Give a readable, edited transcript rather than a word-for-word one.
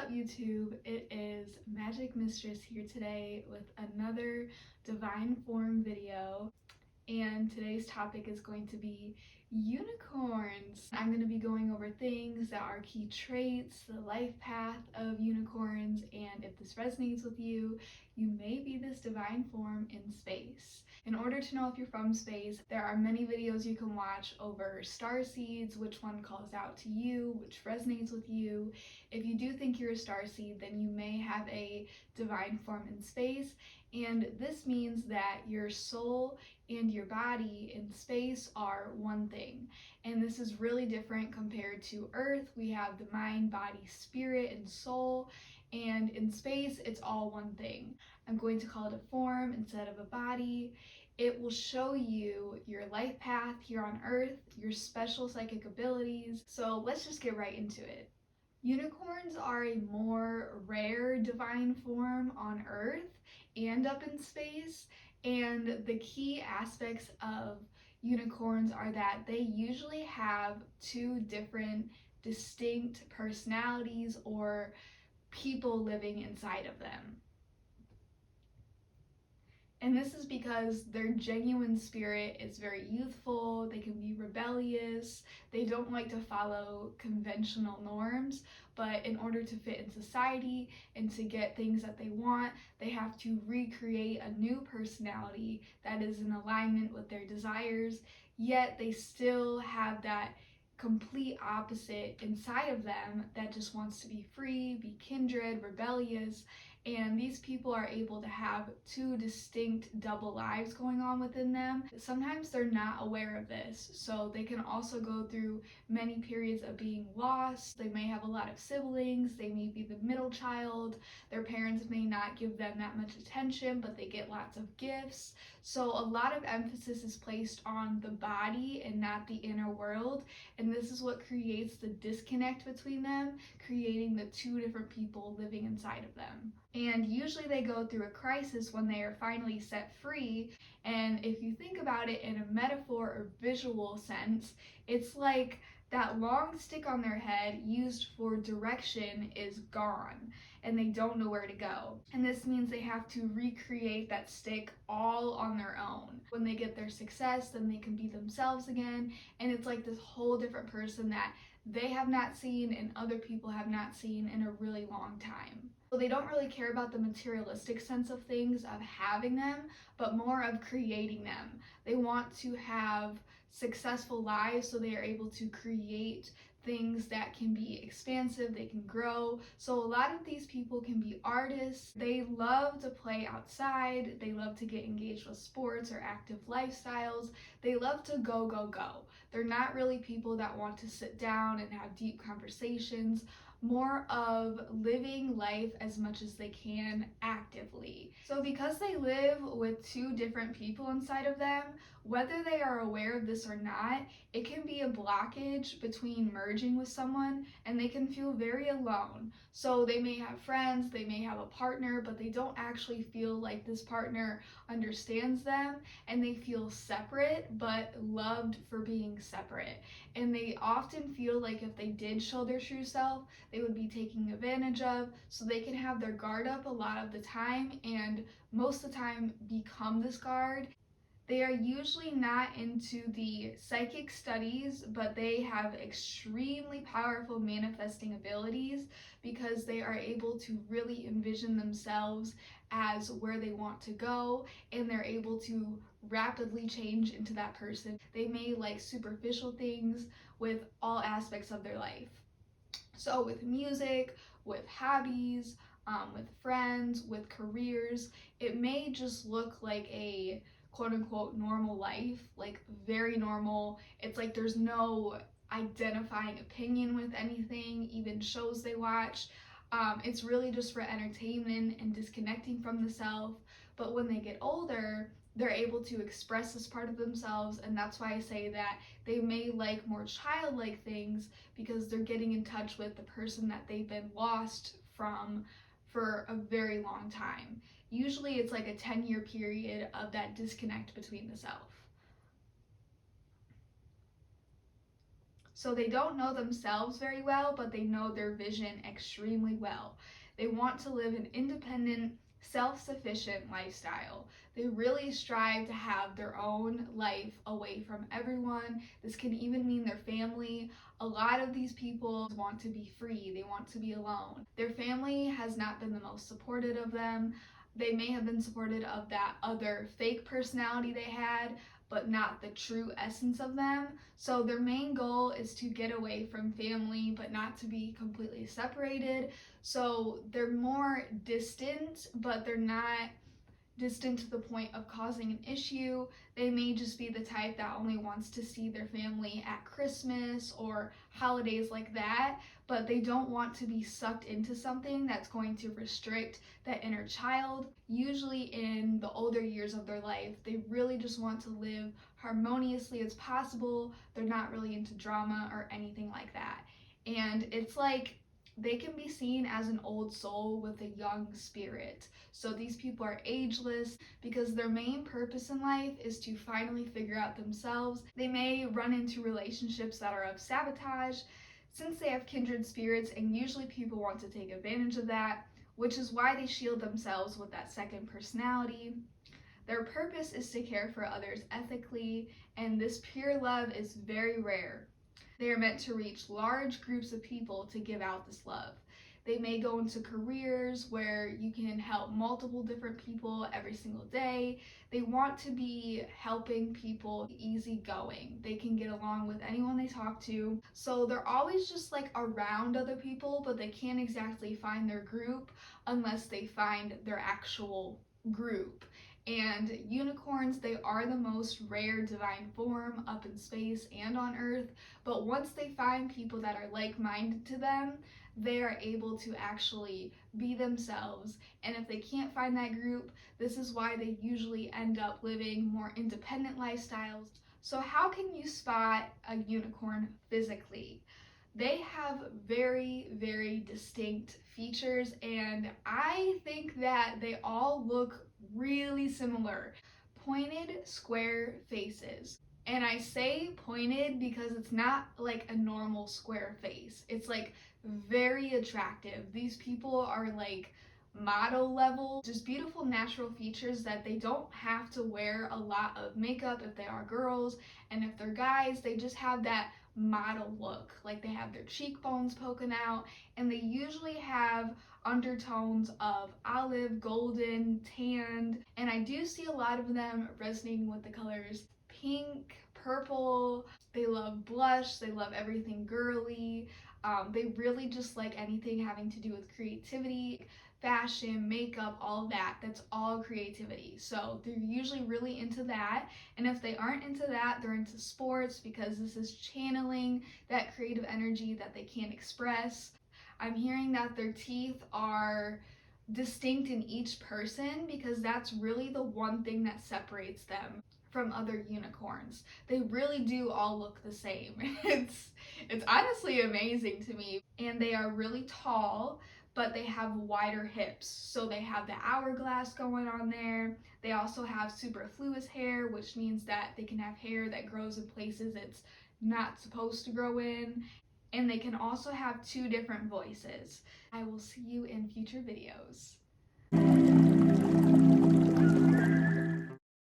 up, YouTube? It is Magic Mistress here today with another Divine Form video, and today's topic is going to be unicorns. I'm going to be going over things that are key traits, the life path of unicorns, and if this resonates with you, you may be this divine form in space. In order to know if you're from space, there are many videos you can watch over star seeds, which one calls out to you, which resonates with you. If you do think you're a star seed, then you may have a divine form in space, and this means that your soul and your body in space are one thing. And this is really different compared to Earth. We have the mind, body, spirit, and soul. And in space, it's all one thing. I'm going to call it a form instead of a body. It will show you your life path here on Earth, your special psychic abilities. So let's just get right into it. Unicorns are a more rare divine form on Earth and up in space, and the key aspects of unicorns are that they usually have two different distinct personalities or people living inside of them. And this is because their genuine spirit is very youthful, they can be rebellious, they don't like to follow conventional norms, but in order to fit in society and to get things that they want, they have to recreate a new personality that is in alignment with their desires, yet they still have that complete opposite inside of them that just wants to be free, be kindred, rebellious, and these people are able to have two distinct double lives going on within them. Sometimes they're not aware of this, so they can also go through many periods of being lost. They may have a lot of siblings, they may be the middle child, their parents may not give them that much attention, but they get lots of gifts. So a lot of emphasis is placed on the body and not the inner world, and this is what creates the disconnect between them, creating the two different people living inside of them. And usually they go through a crisis when they are finally set free. And if you think about it in a metaphor or visual sense, it's like that long stick on their head used for direction is gone and they don't know where to go. And this means they have to recreate that stick all on their own. When they get their success, then they can be themselves again. And it's like this whole different person that they have not seen and other people have not seen in a really long time. So they don't really care about the materialistic sense of things, of having them, but more of creating them. They want to have successful lives, so they are able to create things that can be expansive, they can grow. So a lot of these people can be artists. They love to play outside, they love to get engaged with sports or active lifestyles. They love to go, go, go. They're not really people that want to sit down and have deep conversations, more of living life as much as they can actively. So because they live with two different people inside of them, whether they are aware of this or not, it can be a blockage between merging with someone, and they can feel very alone. So they may have friends, they may have a partner, but they don't actually feel like this partner understands them, and they feel separate but loved for being separate. And they often feel like if they did show their true self, they would be taken advantage of, so they can have their guard up a lot of the time and most of the time become this guard. They are usually not into the psychic studies, but they have extremely powerful manifesting abilities because they are able to really envision themselves as where they want to go, and they're able to rapidly change into that person. They may like superficial things with all aspects of their life. So with music, with hobbies, with friends, with careers, it may just look like a quote unquote normal life, like very normal. It's like there's no identifying opinion with anything, even shows they watch. It's really just for entertainment and disconnecting from the self. But when they get older, they're able to express this part of themselves, and that's why I say that they may like more childlike things because they're getting in touch with the person that they've been lost from for a very long time. Usually it's like a 10-year period of that disconnect between the self. So they don't know themselves very well, but they know their vision extremely well. They want to live an independent, self-sufficient lifestyle. They really strive to have their own life away from everyone. This can even mean their family. A lot of these people want to be free, they want to be alone. Their family has not been the most supportive of them. They may have been supportive of that other fake personality they had, but not the true essence of them. So their main goal is to get away from family, but not to be completely separated. So they're more distant, but they're not distant to the point of causing an issue. They may just be the type that only wants to see their family at Christmas or holidays like that, but they don't want to be sucked into something that's going to restrict that inner child. Usually in the older years of their life, they really just want to live harmoniously as possible. They're not really into drama or anything like that. And it's like they can be seen as an old soul with a young spirit. So these people are ageless because their main purpose in life is to finally figure out themselves. They may run into relationships that are of sabotage since they have kindred spirits, and usually people want to take advantage of that, which is why they shield themselves with that second personality. Their purpose is to care for others ethically, and this pure love is very rare. They are meant to reach large groups of people to give out this love. They may go into careers where you can help multiple different people every single day. They want to be helping people, easygoing. They can get along with anyone they talk to. So they're always just like around other people, but they can't exactly find their group unless they find their actual group. And unicorns, they are the most rare divine form up in space and on Earth. But once they find people that are like minded to them, they are able to actually be themselves. And if they can't find that group, this is why they usually end up living more independent lifestyles. So, how can you spot a unicorn physically? They have very, very distinct features, and I think that they all look really similar. Pointed, square faces. And I say pointed because it's not like a normal square face. It's like very attractive. These people are like model level, just beautiful natural features that they don't have to wear a lot of makeup if they are girls, and if they're guys, they just have that model look. Like they have their cheekbones poking out, and they usually have undertones of olive, golden, tanned, and I do see a lot of them resonating with the colors pink, purple. They love blush, they love everything girly. They really just like anything having to do with creativity, fashion, makeup, all that. That's all creativity. So they're usually really into that. And if they aren't into that, they're into sports because this is channeling that creative energy that they can't express. I'm hearing that their teeth are distinct in each person because that's really the one thing that separates them from other unicorns. They really do all look the same. It's honestly amazing to me. And they are really tall, but they have wider hips. So they have the hourglass going on there. They also have superfluous hair, which means that they can have hair that grows in places it's not supposed to grow in. And they can also have two different voices. I will see you in future videos.